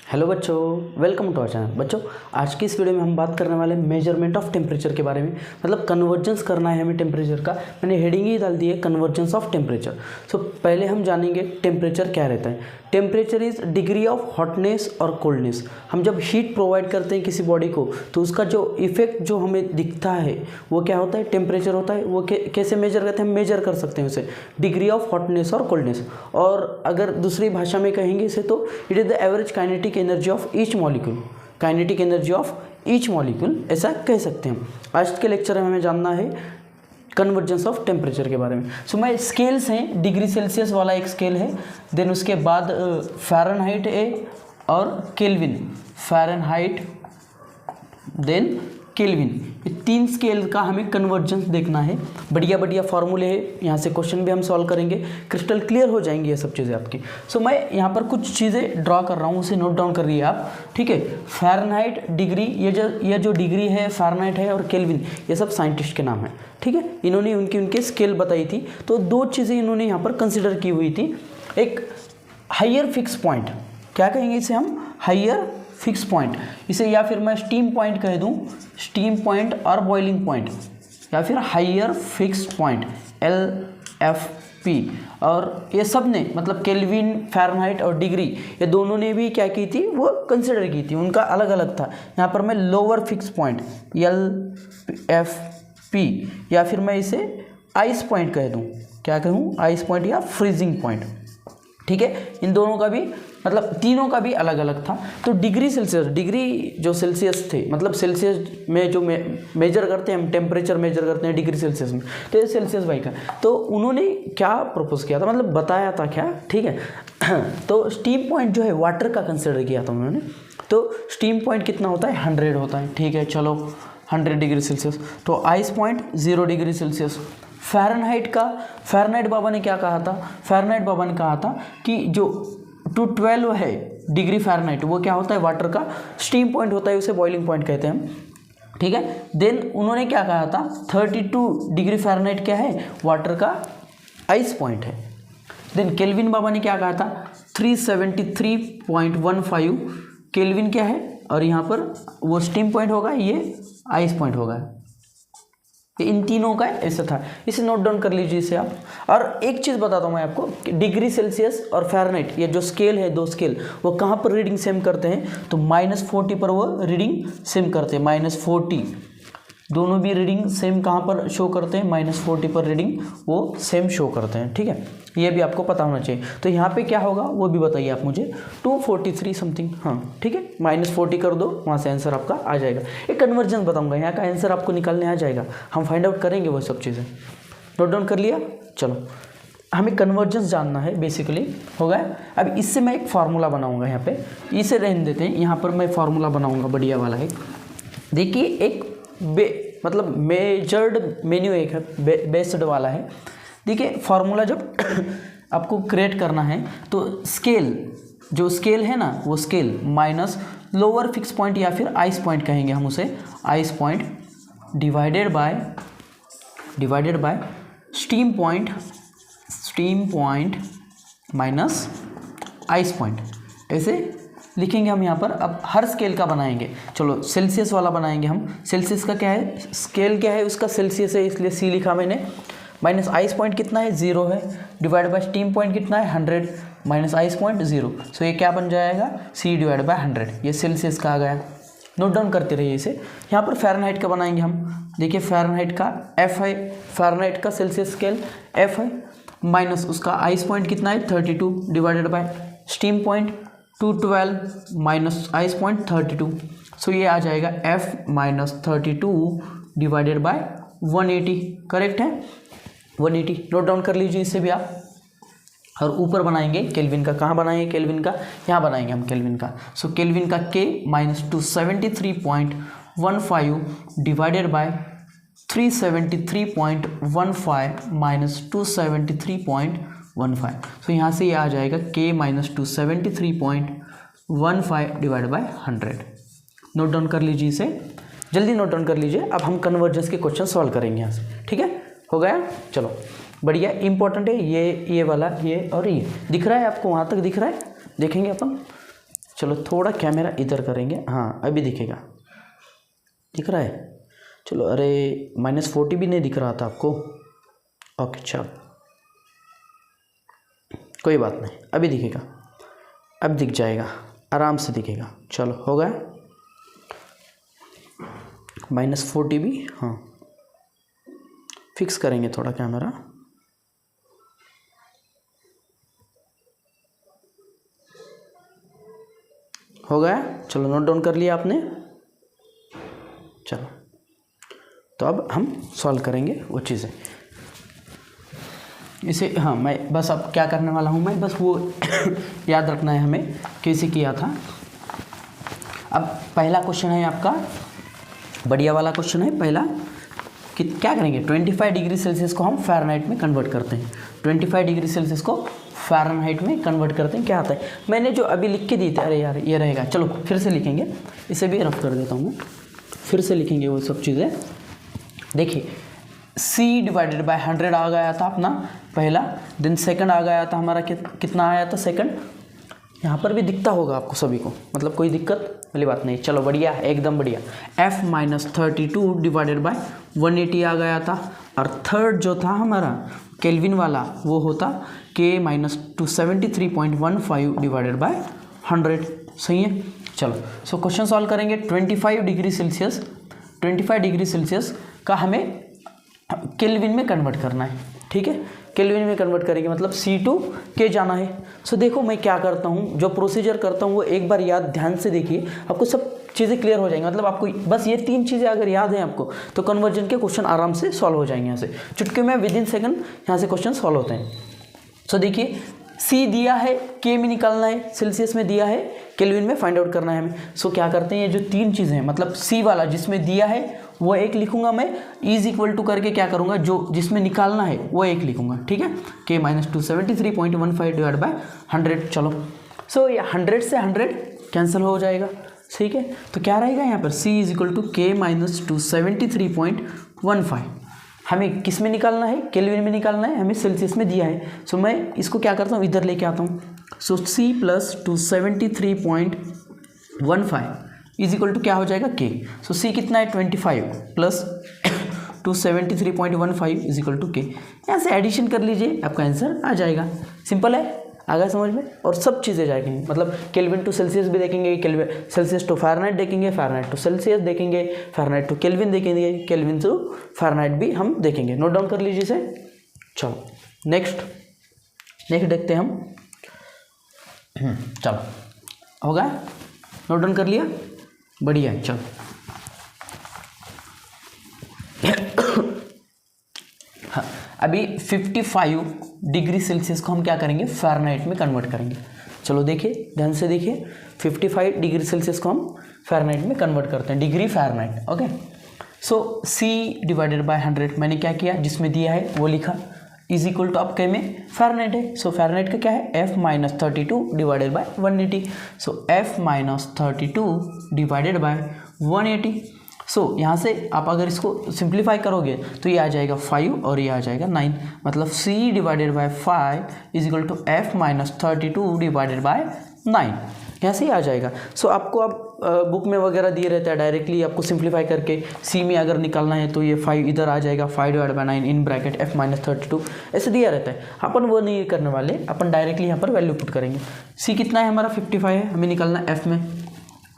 Hello बच्चों, welcome to our channel. बच्चों, आज की इस वीडियो में हम बात करने वाले मेजरमेंट ऑफ टेम्परेचर के बारे में, मतलब कन्वर्जेंस करना है हमें टेम्परेचर का। मैंने हेडिंग ही डाल दी है कन्वर्जेंस ऑफ टेम्परेचर। सो पहले हम जानेंगे टेम्परेचर क्या रहता है। Temperature is degree of hotness और कोल्डनेस। हम जब हीट प्रोवाइड करते हैं किसी बॉडी को तो उसका जो इफेक्ट जो हमें दिखता है वो क्या होता है, टेम्परेचर होता है। वो कैसे मेजर करते हैं, हम मेजर कर सकते हैं उसे, डिग्री ऑफ हॉटनेस और कोल्डनेस। और अगर दूसरी भाषा में कहेंगे इसे तो it is the average kinetic energy of each molecule. Kinetic energy of each molecule ऐसा कह सकते हैं। आज के लेक्चर में हमें जानना है कन्वर्जेंस ऑफ टेम्परेचर के बारे में। सो मैं स्केल्स हैं, डिग्री सेल्सियस वाला एक स्केल है, देन उसके बाद फ़ारेनहाइट है और केल्विन। फ़ारेनहाइट देन केल्विन, ये तीन स्केल का हमें कन्वर्जेंस देखना है। बढ़िया बढ़िया फॉर्मूले है, यहाँ से क्वेश्चन भी हम सॉल्व करेंगे, क्रिस्टल क्लियर हो जाएंगी ये सब चीज़ें आपकी। सो मैं यहाँ पर कुछ चीज़ें ड्रॉ कर रहा हूँ, उसे नोट डाउन कर रही है आप, ठीक है। फ़ारेनहाइट डिग्री, ये जो डिग्री है फ़ारेनहाइट है और केल्विन, ये सब साइंटिस्ट के नाम है, ठीक है। इन्होंने उनके स्केल बताई थी। तो दो चीज़ें इन्होंने यहाँ पर कंसिडर की हुई थी। एक हाइयर फिक्स पॉइंट, क्या कहेंगे इसे हम, हाइयर फिक्स पॉइंट, इसे या फिर मैं स्टीम पॉइंट कह दूं, स्टीम पॉइंट और बॉइलिंग पॉइंट, या फिर हाइयर फिक्स पॉइंट LFP। और ये सब ने मतलब केल्विन, फ़ारेनहाइट और डिग्री, ये दोनों ने भी क्या की थी, वो कंसिडर की थी, उनका अलग अलग था। यहाँ पर मैं लोअर फिक्स पॉइंट LFP, या फिर मैं इसे आइस पॉइंट कह दूँ, क्या कहूँ, आइस पॉइंट या फ्रीजिंग पॉइंट, ठीक है। इन दोनों का भी मतलब तीनों का भी अलग अलग था। तो डिग्री सेल्सियस, डिग्री जो सेल्सियस थे, मतलब सेल्सियस में जो मेजर करते हैं हम, टेम्परेचर मेजर करते हैं डिग्री सेल्सियस में, तो ये सेल्सियस बाई का। तो उन्होंने क्या प्रपोज किया था, मतलब बताया था क्या, ठीक है। तो स्टीम पॉइंट जो है वाटर का कंसिडर किया था उन्होंने। तो स्टीम पॉइंट कितना होता है, 100 होता है, ठीक है, चलो 100 डिग्री सेल्सियस। तो ice point 0 degree Celsius. Fahrenheit बाबा ने क्या कहा था, फ़ारेनहाइट बाबा ने कहा था कि जो 212 है डिग्री फ़ारेनहाइट, वो क्या होता है, वाटर का स्टीम पॉइंट होता है, उसे बॉइलिंग पॉइंट कहते हैं हम, ठीक है। देन उन्होंने क्या कहा था, 32 डिग्री फ़ारेनहाइट क्या है, वाटर का आइस पॉइंट है। देन केल्विन बाबा ने क्या कहा था, 373.15 केल्विन क्या है, और यहाँ पर वो स्टीम पॉइंट होगा, ये आइस पॉइंट होगा। इन तीनों का ऐसा था, इसे नोट डाउन कर लीजिए इसे आप। और एक चीज़ बताता हूँ मैं आपको कि डिग्री सेल्सियस और फ़ारेनहाइट, ये जो स्केल है, दो स्केल, वो कहाँ पर रीडिंग सेम करते हैं, तो -40 पर वो रीडिंग सेम करते हैं। -40 दोनों भी रीडिंग सेम कहाँ पर शो करते हैं, -40 पर रीडिंग वो सेम शो करते हैं, ठीक है। ये भी आपको पता होना चाहिए। तो यहाँ पे क्या होगा वो भी बताइए आप मुझे, 243 समथिंग, हाँ ठीक है, -40 कर दो, वहाँ से आंसर आपका आ जाएगा। एक कन्वर्जन बताऊँगा, यहाँ का आंसर आपको निकालने आ जाएगा, हम फाइंड आउट करेंगे वो सब चीज़ें। नोट डाउन कर लिया, चलो हमें कन्वर्जेंस जानना है बेसिकली, हो गया। अब इससे मैं एक फार्मूला बनाऊँगा, यहाँ पे इसे रहने देते हैं, यहाँ पर मैं फार्मूला बनाऊँगा बढ़िया वाला है। देखिए एक मतलब मेजर्ड मेन्यू एक है, बेस्ड वाला है। देखिए फार्मूला जब आपको क्रिएट करना है तो स्केल, जो स्केल है ना, वो scale minus lower fix point या फिर आइस पॉइंट कहेंगे हम उसे, ice point divided by steam point minus ice point, ऐसे लिखेंगे हम यहाँ पर। अब हर स्केल का बनाएंगे, चलो सेल्सियस वाला बनाएंगे हम। सेल्सियस का क्या है, स्केल क्या है उसका, सेल्सियस है, इसलिए C लिखा मैंने। माइनस आइस पॉइंट कितना है, 0 है, डिवाइड बाय स्टीम पॉइंट कितना है, 100, माइनस आइस पॉइंट 0। सो ये क्या बन जाएगा, C डिवाइड बाय 100, ये सेल्सियस का आ गया। नोट डाउन करते रहिए इसे। यहाँ पर फ़ारेनहाइट का बनाएंगे हम। देखिए फ़ारेनहाइट का F है, फ़ारेनहाइट का सेल्सियस स्केल F है, माइनस उसका आइस पॉइंट कितना है, 32, divided bye steam point 212 minus ice point 32। सो ये आ जाएगा F minus 32 divided bye 180, correct है, 180। नोट डाउन कर लीजिए इसे भी आप। और ऊपर बनाएंगे केल्विन का, कहाँ बनाएंगे केल्विन का, यहाँ बनाएंगे हम केल्विन का। सो केल्विन का K minus 273.15 divided bye 373.15 minus 273.15। सो यहाँ से ये आ जाएगा K minus 273.15 divide bye 100। Note down कर लीजिए इसे, जल्दी नोट डाउन कर लीजिए। अब हम कन्वर्जेंस के क्वेश्चन सॉल्व करेंगे यहाँ से, ठीक है, हो गया, चलो बढ़िया। इंपॉर्टेंट है ये वाला, ये और ये दिख रहा है आपको, वहाँ तक दिख रहा है, देखेंगे अपन, चलो थोड़ा कैमरा इधर करेंगे, हाँ अभी दिखेगा, दिख रहा है। चलो अरे -40 भी नहीं दिख रहा था आपको, ओके चलो कोई बात नहीं, अभी दिखेगा, अब दिख जाएगा, आराम से दिखेगा। चलो हो गया, -40 भी, हाँ फिक्स करेंगे थोड़ा कैमरा, हो गया। चलो नोट डाउन कर लिया आपने। चलो तो अब हम सॉल्व करेंगे वो चीज़ें इसे, हाँ मैं बस अब क्या करने वाला हूँ, मैं बस वो याद रखना है हमें कैसे किया था। अब पहला क्वेश्चन है आपका, बढ़िया वाला क्वेश्चन है पहला कि क्या करेंगे, 25 डिग्री सेल्सियस को हम फ़ारेनहाइट में कन्वर्ट करते हैं। 25 डिग्री सेल्सियस को फ़ारेनहाइट में कन्वर्ट करते हैं, क्या आता है। मैंने जो अभी लिख के दिए थे, अरे यार ये रहेगा, चलो फिर से लिखेंगे, इसे भी रफ कर देता हूँ मैं, फिर से लिखेंगे वो सब चीज़ें। देखिए C डिवाइडेड बाय 100 आ गया था अपना पहला, देन सेकंड आ गया था हमारा कितना आया था सेकंड, यहाँ पर भी दिखता होगा आपको सभी को, मतलब कोई दिक्कत वाली बात नहीं। चलो बढ़िया, एकदम बढ़िया। F -32 डिवाइडेड बाय 180 आ गया था, और थर्ड जो था हमारा केल्विन वाला वो होता K -273.15 डिवाइडेड बाय 100, सही है। चलो सो क्वेश्चन सॉल्व करेंगे। 25 डिग्री सेल्सियस का हमें केल्विन में कन्वर्ट करना है, ठीक है। केल्विन में कन्वर्ट करेंगे मतलब C2 K जाना है। सो देखो मैं क्या करता हूँ, जो प्रोसीजर करता हूँ वो एक बार याद ध्यान से देखिए, आपको सब चीज़ें क्लियर हो जाएंगी। मतलब आपको बस ये 3 चीज़ें अगर याद हैं आपको, तो कन्वर्जन के क्वेश्चन आराम से सॉल्व हो जाएंगे। यहाँ से चुटकी में विदिन सेकंड यहाँ से क्वेश्चन सॉल्व होते हैं। सो देखिए C दिया है, K में निकालना है, सेल्सियस में दिया है, केल्विन में फाइंड आउट करना है हमें। सो क्या करते हैं, ये जो 3 चीज़ें हैं, मतलब C वाला जिसमें दिया है वो एक लिखूंगा मैं, इज इक्वल टू करके क्या करूंगा, जो जिसमें निकालना है वो एक लिखूंगा, ठीक है। K -273.15 divide bye 100। चलो सो ये 100 से 100 कैंसिल हो जाएगा, ठीक है। तो क्या रहेगा यहाँ पर, C is equal to K -273.15। हमें किस में निकालना है, केल्विन में निकालना है, हमें सेल्सियस में दिया है। सो मैं इसको क्या करता हूँ, इधर लेके आता हूँ। So C + 273.15 is equal to क्या हो जाएगा, K। सो C कितना है 25 plus 273.15 is equal to K। यहाँ से एडिशन कर लीजिए, आपका आंसर आ जाएगा। सिंपल है, आ गया समझ में। और सब चीज़ें जाएंगी, मतलब केल्विन टू सेल्सियस भी देखेंगे, केल्विन सेल्सियस टू फ़ारेनहाइट देखेंगे, फ़ारेनहाइट टू सेल्सियस देखेंगे, फ़ारेनहाइट टू केल्विन देखेंगे, केल्विन टू फ़ारेनहाइट भी हम देखेंगे। नोट डाउन कर लीजिए इसे। चलो नेक्स्ट देखते हैं हम। चलो हो गया, नोट डाउन कर लिया, बढ़िया है। चलो हाँ, अभी 55 डिग्री सेल्सियस को हम क्या करेंगे, फ़ारेनहाइट में कन्वर्ट करेंगे। चलो देखिए ध्यान से देखिए, 55 डिग्री सेल्सियस को हम फ़ारेनहाइट में कन्वर्ट करते हैं, degree Fahrenheit, okay. So C divided by 100 मैंने क्या किया, जिसमें दिया है वो लिखा, इज इक्वल टू आपके में फ़ारेनहाइट है। सो फ़ारेनहाइट का क्या है, F -32 डिवाइडेड बाय 180। सो F -32 डिवाइडेड बाय 180। सो यहाँ से आप अगर इसको सिंप्लीफाई करोगे तो ये आ जाएगा 5 और ये आ जाएगा 9, मतलब C divided by 5 is equal to F -32 divided by 9, यहाँ से ही आ जाएगा। सो आपको अब बुक में वगैरह दिए रहता है, डायरेक्टली आपको सिंप्लीफाई करके C में अगर निकालना है तो ये 5 इधर आ जाएगा, 5 divide by 9 in bracket F -32 ऐसे दिया रहता है। अपन वो नहीं करने वाले, अपन डायरेक्टली यहाँ पर वैल्यू पुट करेंगे। C कितना है हमारा 55 है, हमें निकालना F में।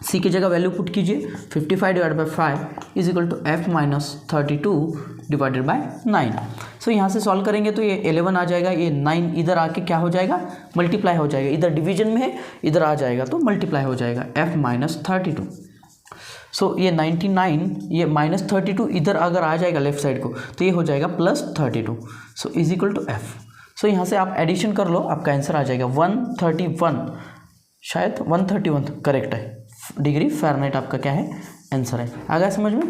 C की जगह वैल्यू पुट कीजिए, 55 divide by 5 is equal to F -32 divided by 9। So यहाँ से सॉल्व करेंगे तो ये 11 आ जाएगा, ये 9 इधर आके क्या हो जाएगा, मल्टीप्लाई हो जाएगा। इधर डिवीजन में है, इधर आ जाएगा तो मल्टीप्लाई हो जाएगा, F -32। सो ये 99, ये -32 इधर अगर आ जाएगा लेफ्ट साइड को तो ये हो जाएगा +32। So is equal to F। So यहाँ से आप एडिशन कर लो, आपका आंसर आ जाएगा 131, शायद 131 करेक्ट है, डिग्री फ़ारेनहाइट आपका क्या है, आंसर है। आ गया समझ में,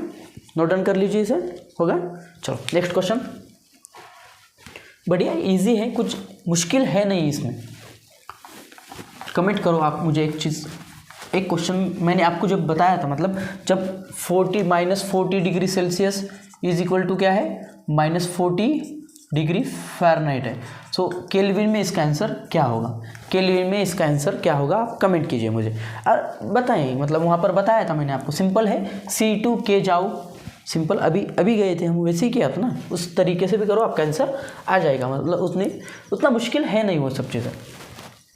नोट डाउन कर लीजिए इसे, होगा। चलो नेक्स्ट क्वेश्चन, बढ़िया इजी है, कुछ मुश्किल है नहीं इसमें। कमेंट करो आप मुझे एक चीज़, एक क्वेश्चन मैंने आपको जब बताया था, मतलब जब 40 -40 degree Celsius is equal to क्या है, -40 डिग्री फ़ारेनहाइट है। सो केल्विन में इसका आंसर क्या होगा, केल्विन में इसका आंसर क्या होगा, आप कमेंट कीजिए मुझे और बताएं। मतलब वहाँ पर बताया था मैंने आपको, सिंपल है, C2K जाओ, सिंपल अभी गए थे हम, वैसे ही किया था ना, उस तरीके से भी करो, आपका आंसर आ जाएगा। मतलब उतना मुश्किल है नहीं वो सब चीज़ें।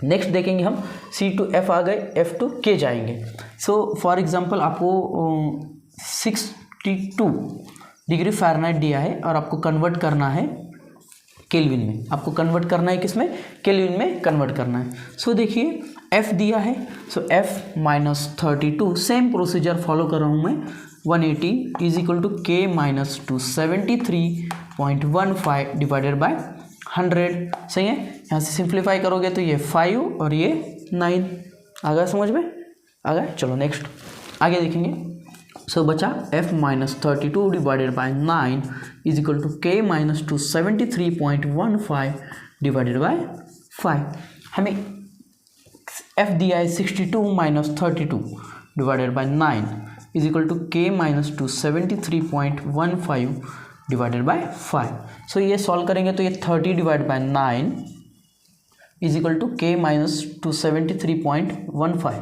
नेक्स्ट देखेंगे हम, C2F आ गए, F2K जाएंगे। सो फॉर एग्जांपल आपको 62 डिग्री फ़ारेनहाइट दिया है और आपको कन्वर्ट करना है केल्विन में, आपको कन्वर्ट करना है किस में, केल्विन में कन्वर्ट करना है। सो देखिए F दिया है, so F minus 32, same procedure follow कर रहा हूँ मैं, 180 is equal to K minus 273.15 divided by 100। सही है, यहाँ से सिंप्लीफाई करोगे तो ये 5 और ये 9 आ गया, समझ में आ गया। चलो नेक्स्ट आगे देखेंगे। सो बचा F minus 32 divided by 9 is equal to K minus 273.15 divided by 5। हमें F दिया है 62 minus 32 divided by 9 is equal to K minus 273.15 divided by 5। So ये सॉल्व करेंगे तो ये 30 divide by 9 is equal to K minus 273.15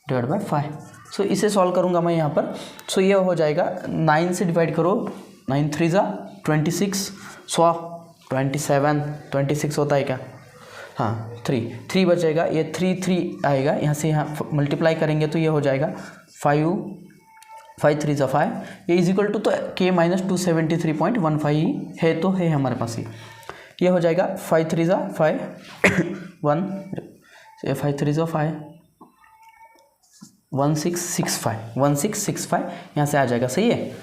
divide by 5। So इसे solve करूँगा मैं यहाँ पर। सो ये हो जाएगा, 9 से डिवाइड करो, 9 3 जा 26, 100 27, 26 होता है क्या, हाँ 3 बचेगा, ये 3 आएगा, यहाँ से यहाँ मल्टीप्लाई करेंगे तो ये हो जाएगा 5 3 जा 5, ये इज इक्वल टू, तो K माइनस 273.15 ही है, तो है हमारे पास ये हो जाएगा 5 3 जा 5 1 5 3 जा 5 1665 यहाँ से आ जाएगा। सही है,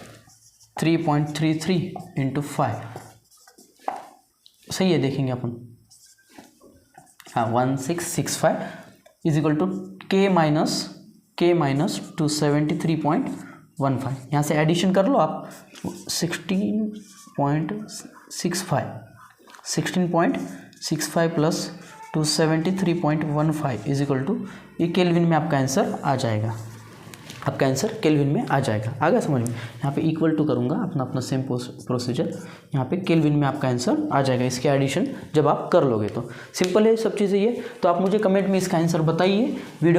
3.33 इंटू 5, सही है, देखेंगे अपन, हाँ 1665 is equal to K minus 273.15। यहाँ से एडिशन कर लो आप, 16.65 प्लस 273.15 इज इक्वल टू, ये केल्विन में आपका आंसर आ जाएगा, आपका आंसर केल्विन में आ जाएगा। आगे समझ में, यहाँ पे इक्वल टू करूँगा, अपना सेम प्रोसीजर, यहाँ पे केल्विन में आपका आंसर आ जाएगा, इसके एडिशन जब आप कर लोगे तो। सिंपल है सब चीज़ें ये, तो आप मुझे कमेंट में इसका आंसर बताइए। वीडियो